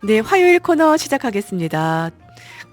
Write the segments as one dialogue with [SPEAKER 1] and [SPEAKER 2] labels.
[SPEAKER 1] 네, 화요일 코너 시작하겠습니다.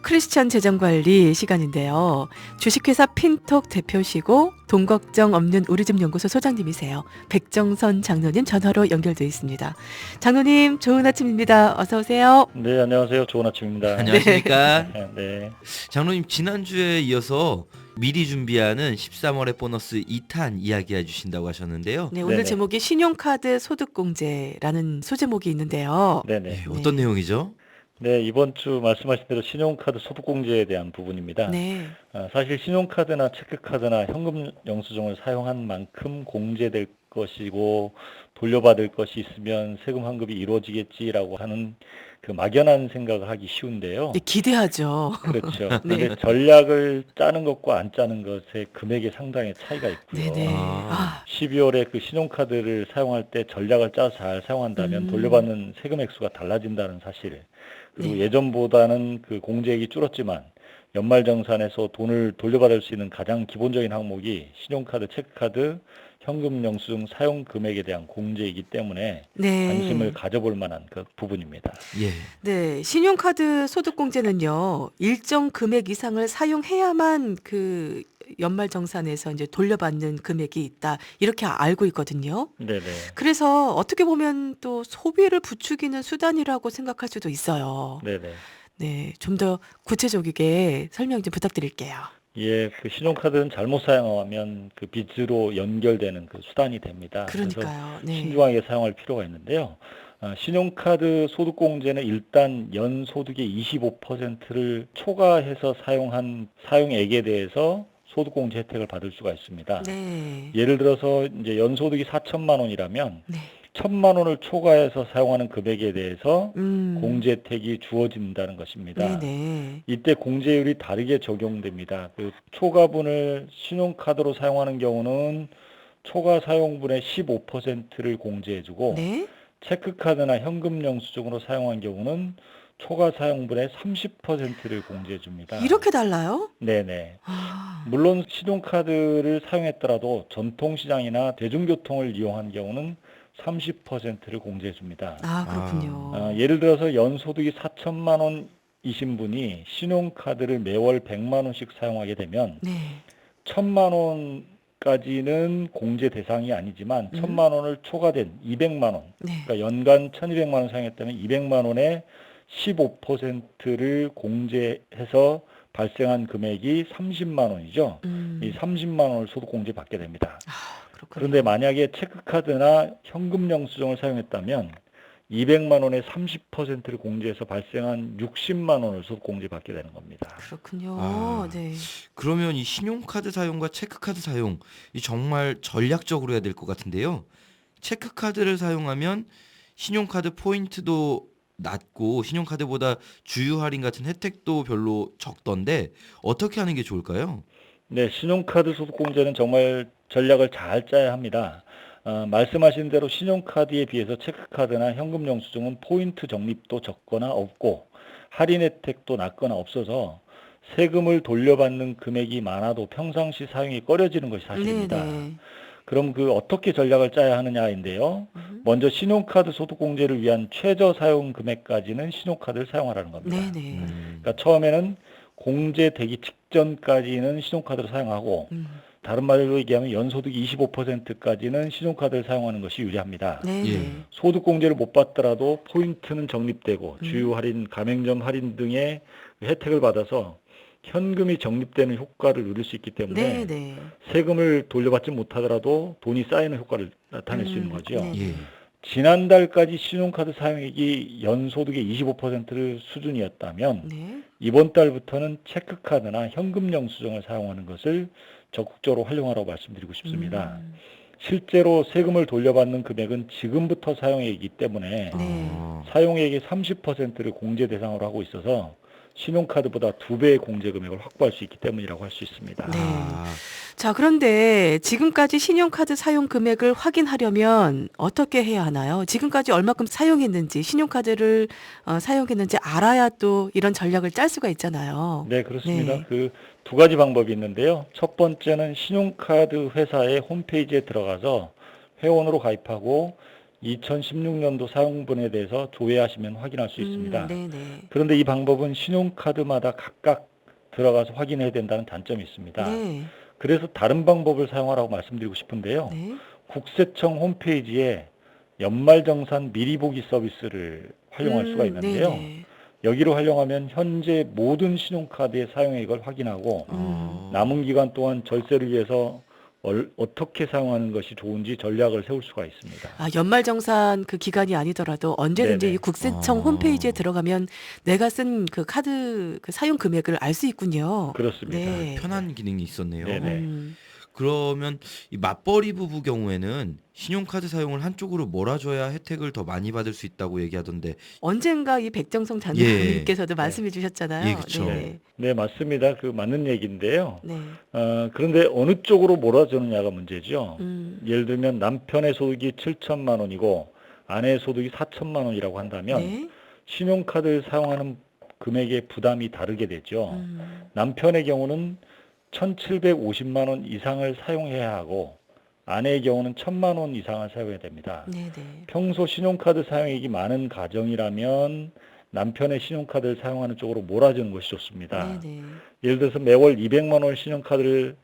[SPEAKER 1] 크리스천 재정관리 시간인데요. 주식회사 핀톡 대표시고 돈 걱정 없는 우리 집 연구소 소장님이세요. 백정선 장로님 전화로 연결되어 있습니다. 장로님 좋은 아침입니다. 어서 오세요.
[SPEAKER 2] 네, 안녕하세요. 좋은 아침입니다.
[SPEAKER 3] 안녕하십니까?
[SPEAKER 2] 네,
[SPEAKER 3] 장로님 지난주에 이어서 미리 준비하는 13월의 보너스 2탄 이야기해 주신다고 하셨는데요.
[SPEAKER 1] 네, 오늘
[SPEAKER 2] 네네.
[SPEAKER 1] 제목이 신용카드 소득공제라는 소제목이 있는데요.
[SPEAKER 2] 네네.
[SPEAKER 3] 네, 어떤
[SPEAKER 1] 네.
[SPEAKER 3] 내용이죠?
[SPEAKER 2] 네, 이번 주 말씀하신 대로 신용카드 소득공제에 대한 부분입니다.
[SPEAKER 1] 네.
[SPEAKER 2] 사실 신용카드나 체크카드나 현금 영수증을 사용한 만큼 공제될 것이고 돌려받을 것이 있으면 세금 환급이 이루어지겠지라고 하는 그 막연한 생각을 하기 쉬운데요.
[SPEAKER 1] 네, 기대하죠.
[SPEAKER 2] 그렇죠.
[SPEAKER 1] 네.
[SPEAKER 2] 근데 전략을 짜는 것과 안 짜는 것의 금액의 상당히 차이가 있고요.
[SPEAKER 1] 네네.
[SPEAKER 3] 아.
[SPEAKER 2] 12월에 그 신용카드를 사용할 때 전략을 짜서 잘 사용한다면 돌려받는 세금 액수가 달라진다는 사실. 그리고
[SPEAKER 1] 네.
[SPEAKER 2] 예전보다는 그 공제액이 줄었지만 연말정산에서 돈을 돌려받을 수 있는 가장 기본적인 항목이 신용카드, 체크카드, 현금 영수증 사용 금액에 대한 공제이기 때문에 관심을
[SPEAKER 1] 네.
[SPEAKER 2] 가져볼 만한 그 부분입니다.
[SPEAKER 3] 예.
[SPEAKER 1] 네, 신용카드 소득공제는요, 일정 금액 이상을 사용해야만 그 연말정산에서 이제 돌려받는 금액이 있다. 이렇게 알고 있거든요.
[SPEAKER 2] 네네.
[SPEAKER 1] 그래서 어떻게 보면 또 소비를 부추기는 수단이라고 생각할 수도 있어요.
[SPEAKER 2] 네네.
[SPEAKER 1] 네, 좀 더 구체적이게 설명 좀 부탁드릴게요.
[SPEAKER 2] 예, 그 신용카드는 잘못 사용하면 그 빚으로 연결되는 그 수단이 됩니다. 그래서
[SPEAKER 1] 그러니까요. 네.
[SPEAKER 2] 신중하게 사용할 필요가 있는데요. 신용카드 소득공제는 일단 연소득의 25%를 초과해서 사용한 사용액에 대해서 소득공제 혜택을 받을 수가 있습니다.
[SPEAKER 1] 네.
[SPEAKER 2] 예를 들어서 이제 연소득이 4천만 원이라면
[SPEAKER 1] 네.
[SPEAKER 2] 1천만 원을 초과해서 사용하는 금액에 대해서
[SPEAKER 1] 음.
[SPEAKER 2] 공제 혜택이 주어진다는 것입니다.
[SPEAKER 1] 네네.
[SPEAKER 2] 이때 공제율이 다르게 적용됩니다. 그 초과분을 신용카드로 사용하는 경우는 초과 사용분의 15%를 공제해주고
[SPEAKER 1] 네.
[SPEAKER 2] 체크카드나 현금 영수증으로 사용한 경우는 초과 사용분의 30%를 공제해줍니다.
[SPEAKER 1] 이렇게 달라요?
[SPEAKER 2] 네네.
[SPEAKER 1] 아.
[SPEAKER 2] 물론 신용카드를 사용했더라도 전통시장이나 대중교통을 이용한 경우는 30%를 공제해줍니다.
[SPEAKER 1] 아, 그렇군요.
[SPEAKER 2] 예를 들어서 연소득이 4천만 원이신 분이 신용카드를 매월 100만 원씩 사용하게 되면
[SPEAKER 1] 네.
[SPEAKER 2] 1천만 원까지는 공제 대상이 아니지만 1천만 원을 초과된 200만 원,
[SPEAKER 1] 네.
[SPEAKER 2] 그러니까 연간 1,200만 원 사용했다면 200만 원의 15%를 공제해서 발생한 금액이 30만 원이죠. 이 30만 원을 소득공제 받게 됩니다.
[SPEAKER 1] 아, 그렇군요.
[SPEAKER 2] 그런데 만약에 체크카드나 현금 영수증을 사용했다면 200만 원의 30%를 공제해서 발생한 60만 원을 소득공제 받게 되는 겁니다.
[SPEAKER 1] 그렇군요.
[SPEAKER 3] 아.
[SPEAKER 1] 네.
[SPEAKER 3] 그러면 이 신용카드 사용과 체크카드 사용 이 정말 전략적으로 해야 될 것 같은데요. 체크카드를 사용하면 신용카드 포인트도 낮고 신용카드보다 주유 할인 같은 혜택도 별로 적던데 어떻게 하는 게 좋을까요?
[SPEAKER 2] 네, 신용카드 소득공제는 정말 전략을 잘 짜야 합니다. 말씀하신 대로 신용카드에 비해서 체크카드나 현금 영수증은 포인트 적립도 적거나 없고 할인 혜택도 낮거나 없어서 세금을 돌려받는 금액이 많아도 평상시 사용이 꺼려지는 것이 사실입니다.
[SPEAKER 1] 네네.
[SPEAKER 2] 그럼 그 어떻게 전략을 짜야 하느냐인데요. 먼저 신용카드 소득공제를 위한 최저 사용 금액까지는 신용카드를 사용하라는 겁니다.
[SPEAKER 1] 네네.
[SPEAKER 2] 그러니까 처음에는 공제되기 직전까지는 신용카드를 사용하고 다른 말로 얘기하면 연소득 25%까지는 신용카드를 사용하는 것이 유리합니다.
[SPEAKER 1] 네네.
[SPEAKER 3] 예.
[SPEAKER 2] 소득공제를 못 받더라도 포인트는 적립되고 주유 할인, 가맹점 할인 등의 혜택을 받아서 현금이 적립되는 효과를 누릴 수 있기 때문에
[SPEAKER 1] 네네.
[SPEAKER 2] 세금을 돌려받지 못하더라도 돈이 쌓이는 효과를 나타낼 수 있는 거죠.
[SPEAKER 1] 네.
[SPEAKER 3] 예.
[SPEAKER 2] 지난달까지 신용카드 사용액이 연소득의 25% 수준이었다면
[SPEAKER 1] 네.
[SPEAKER 2] 이번 달부터는 체크카드나 현금 영수증을 사용하는 것을 적극적으로 활용하라고 말씀드리고 싶습니다. 실제로 세금을 돌려받는 금액은 지금부터 사용액이기 때문에
[SPEAKER 1] 네.
[SPEAKER 2] 사용액의 30%를 공제 대상으로 하고 있어서 신용카드보다 2배의 공제 금액을 확보할 수 있기 때문이라고 할 수 있습니다.
[SPEAKER 1] 네.
[SPEAKER 3] 아,
[SPEAKER 1] 자, 그런데 지금까지 신용카드 사용 금액을 확인하려면 어떻게 해야 하나요? 지금까지 얼마큼 사용했는지, 신용카드를 사용했는지 알아야 또 이런 전략을 짤 수가 있잖아요.
[SPEAKER 2] 네, 그렇습니다.
[SPEAKER 1] 네.
[SPEAKER 2] 그 두 가지 방법이 있는데요. 첫 번째는 신용카드 회사의 홈페이지에 들어가서 회원으로 가입하고 2016년도 사용분에 대해서 조회하시면 확인할 수 있습니다.
[SPEAKER 1] 네네.
[SPEAKER 2] 그런데 이 방법은 신용카드마다 각각 들어가서 확인해야 된다는 단점이 있습니다.
[SPEAKER 1] 네.
[SPEAKER 2] 그래서 다른 방법을 사용하라고 말씀드리고 싶은데요.
[SPEAKER 1] 네.
[SPEAKER 2] 국세청 홈페이지에 연말정산 미리 보기 서비스를 활용할 수가 있는데요.
[SPEAKER 1] 네네.
[SPEAKER 2] 여기로 활용하면 현재 모든 신용카드의 사용액을 확인하고 남은 기간 동안 절세를 위해서 어떻게 사용하는 것이 좋은지 전략을 세울 수가 있습니다.
[SPEAKER 1] 아, 연말정산 그 기간이 아니더라도 언제든지
[SPEAKER 2] 네네.
[SPEAKER 1] 이 국세청
[SPEAKER 3] 아.
[SPEAKER 1] 홈페이지에 들어가면 내가 쓴 그 카드 그 사용 금액을 알 수 있군요.
[SPEAKER 2] 그렇습니다.
[SPEAKER 1] 네.
[SPEAKER 3] 편한 기능이 있었네요.
[SPEAKER 2] 네네.
[SPEAKER 3] 그러면 이 맞벌이 부부 경우에는 신용카드 사용을 한쪽으로 몰아줘야 혜택을 더 많이 받을 수 있다고 얘기하던데
[SPEAKER 1] 언젠가 이 백정성
[SPEAKER 3] 예.
[SPEAKER 1] 장로님께서도 말씀해 주셨잖아요.
[SPEAKER 3] 예, 그쵸.
[SPEAKER 1] 네.
[SPEAKER 2] 네, 맞습니다. 그 맞는 얘기인데요.
[SPEAKER 1] 네.
[SPEAKER 2] 그런데 어느 쪽으로 몰아주느냐가 문제죠.
[SPEAKER 1] 음.
[SPEAKER 2] 예를 들면 남편의 소득이 7천만 원이고 아내의 소득이 4천만 원이라고 한다면
[SPEAKER 1] 네.
[SPEAKER 2] 신용카드를 사용하는 금액의 부담이 다르게 되죠.
[SPEAKER 1] 음.
[SPEAKER 2] 남편의 경우는 1,750만 원 이상을 사용해야 하고 아내의 경우는 1,000만 원 이상을 사용해야 됩니다.
[SPEAKER 1] 네네.
[SPEAKER 2] 평소 신용카드 사용액이 많은 가정이라면 남편의 신용카드를 사용하는 쪽으로 몰아주는 것이 좋습니다.
[SPEAKER 1] 네네.
[SPEAKER 2] 예를 들어서 매월 200만 원 신용카드를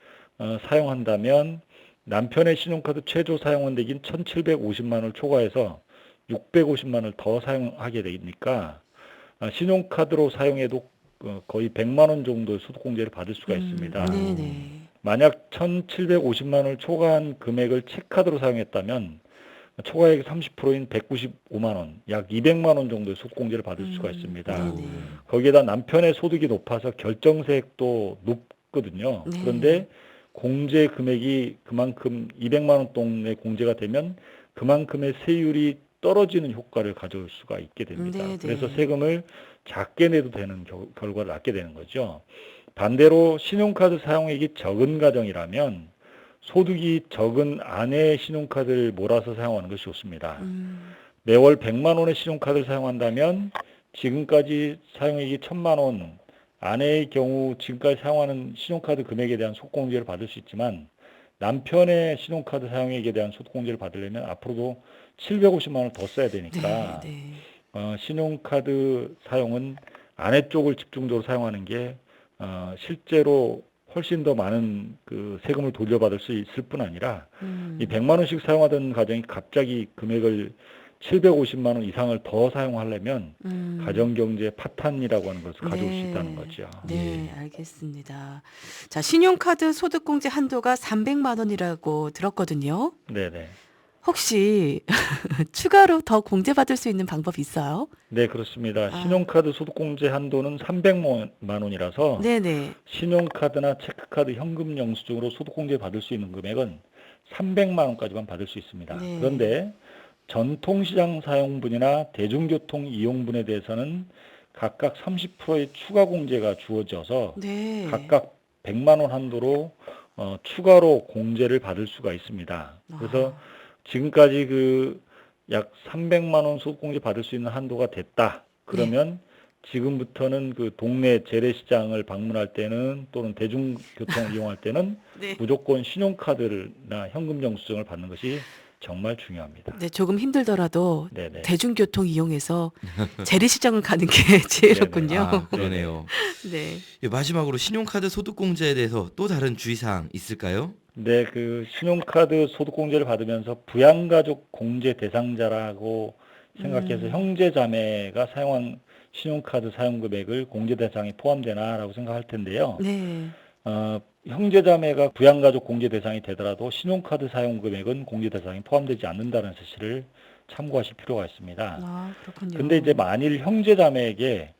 [SPEAKER 2] 사용한다면 남편의 신용카드 최저 사용원액인 1,750만 원을 초과해서 650만 원을 더 사용하게 되니까 신용카드로 사용해도 거의 100만 원 정도의 소득공제를 받을 수가 있습니다.
[SPEAKER 1] 네네.
[SPEAKER 2] 만약 1,750만 원을 초과한 금액을 체크카드로 사용했다면 초과액 30%인 195만 원, 약 200만 원 정도의 소득공제를 받을 수가 있습니다.
[SPEAKER 1] 네네.
[SPEAKER 2] 거기에다 남편의 소득이 높아서 결정세액도 높거든요.
[SPEAKER 1] 네.
[SPEAKER 2] 그런데 공제 금액이 그만큼 200만 원 동의 공제가 되면 그만큼의 세율이 떨어지는 효과를 가져올 수가 있게 됩니다.
[SPEAKER 1] 네네.
[SPEAKER 2] 그래서 세금을 작게 내도 되는 결과를 낳게 되는 거죠. 반대로 신용카드 사용액이 적은 가정이라면 소득이 적은 아내의 신용카드를 몰아서 사용하는 것이 좋습니다. 매월 100만 원의 신용카드를 사용한다면 지금까지 사용액이 1,000만 원, 아내의 경우 지금까지 사용하는 신용카드 금액에 대한 소득공제를 받을 수 있지만 남편의 신용카드 사용액에 대한 소득공제를 받으려면 앞으로도 750만 원을 더 써야 되니까
[SPEAKER 1] 네.
[SPEAKER 2] 신용카드 사용은 아내 쪽을 집중적으로 사용하는 게 실제로 훨씬 더 많은 그 세금을 돌려받을 수 있을 뿐 아니라 이 100만 원씩 사용하던 가정이 갑자기 금액을 750만 원 이상을 더 사용하려면 가정경제 파탄이라고 하는 것을 가져올 수 있다는 거죠.
[SPEAKER 1] 네, 알겠습니다. 자, 신용카드 소득공제 한도가 300만 원이라고 들었거든요.
[SPEAKER 2] 네네.
[SPEAKER 1] 혹시 추가로 더 공제받을 수 있는 방법이 있어요?
[SPEAKER 2] 네, 그렇습니다. 신용카드 소득공제 한도는 300만 원이라서
[SPEAKER 1] 네네.
[SPEAKER 2] 신용카드나 체크카드, 현금 영수증으로 소득공제 받을 수 있는 금액은 300만 원까지만 받을 수 있습니다.
[SPEAKER 1] 네.
[SPEAKER 2] 그런데 전통시장 사용분이나 대중교통 이용분에 대해서는 각각 30%의 추가 공제가 주어져서
[SPEAKER 1] 네.
[SPEAKER 2] 각각 100만 원 한도로 추가로 공제를 받을 수가 있습니다. 그래서 지금까지 그 약 300만 원 소득공제 받을 수 있는 한도가 됐다. 그러면 지금부터는 그 동네 재래시장을 방문할 때는 또는 대중교통을 이용할 때는
[SPEAKER 1] 네.
[SPEAKER 2] 무조건 신용카드나 현금 영수증을 받는 것이 정말 중요합니다.
[SPEAKER 1] 네, 조금 힘들더라도
[SPEAKER 2] 네네.
[SPEAKER 1] 대중교통 이용해서 재래시장을 가는 게 지혜롭군요.
[SPEAKER 3] 아, 그러네요.
[SPEAKER 1] 네.
[SPEAKER 3] 예, 마지막으로 신용카드 소득공제에 대해서 또 다른 주의사항 있을까요?
[SPEAKER 2] 네, 그 신용카드 소득공제를 받으면서 부양가족 공제 대상자라고 생각해서 형제자매가 사용한 신용카드 사용 금액을 공제 대상에 포함되나라고 생각할 텐데요.
[SPEAKER 1] 네.
[SPEAKER 2] 형제자매가 부양가족 공제 대상이 되더라도 신용카드 사용 금액은 공제 대상에 포함되지 않는다는 사실을 참고하실 필요가 있습니다.
[SPEAKER 1] 아, 그렇군요.
[SPEAKER 2] 근데 이제 만일 형제자매에게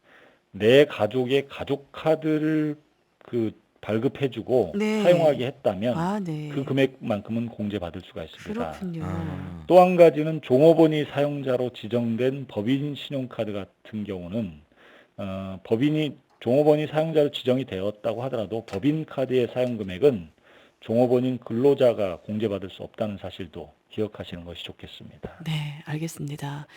[SPEAKER 2] 내 가족의 가족카드를 그 발급해주고
[SPEAKER 1] 네.
[SPEAKER 2] 사용하게 했다면
[SPEAKER 1] 아, 네.
[SPEAKER 2] 그 금액만큼은 공제받을 수가 있습니다.
[SPEAKER 1] 그렇군요.
[SPEAKER 3] 아.
[SPEAKER 2] 또 한 가지는 종업원이 사용자로 지정된 법인 신용카드 같은 경우는 종업원이 사용자로 지정이 되었다고 하더라도 법인 카드의 사용 금액은 종업원인 근로자가 공제받을 수 없다는 사실도 기억하시는 것이 좋겠습니다.
[SPEAKER 1] 네, 알겠습니다.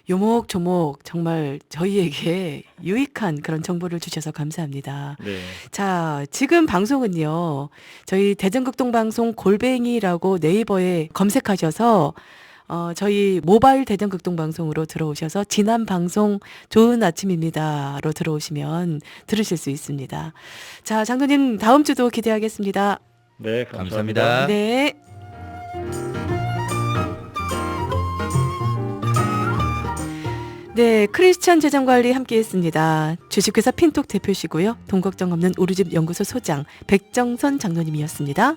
[SPEAKER 1] 요목조목 정말 저희에게 유익한 그런 정보를 주셔서 감사합니다.
[SPEAKER 2] 네,
[SPEAKER 1] 자, 지금 방송은요, 저희 대전극동방송 골뱅이라고 네이버에 검색하셔서 저희 모바일 대전 극동방송으로 들어오셔서 지난 방송 좋은 아침입니다로 들어오시면 들으실 수 있습니다. 자, 장로님 다음 주도 기대하겠습니다.
[SPEAKER 2] 네, 감사합니다.
[SPEAKER 3] 감사합니다.
[SPEAKER 1] 네. 네, 크리스천 재정관리 함께했습니다. 주식회사 핀톡 대표시고요. 돈 걱정 없는 우리집 연구소 소장 백정선 장로님이었습니다.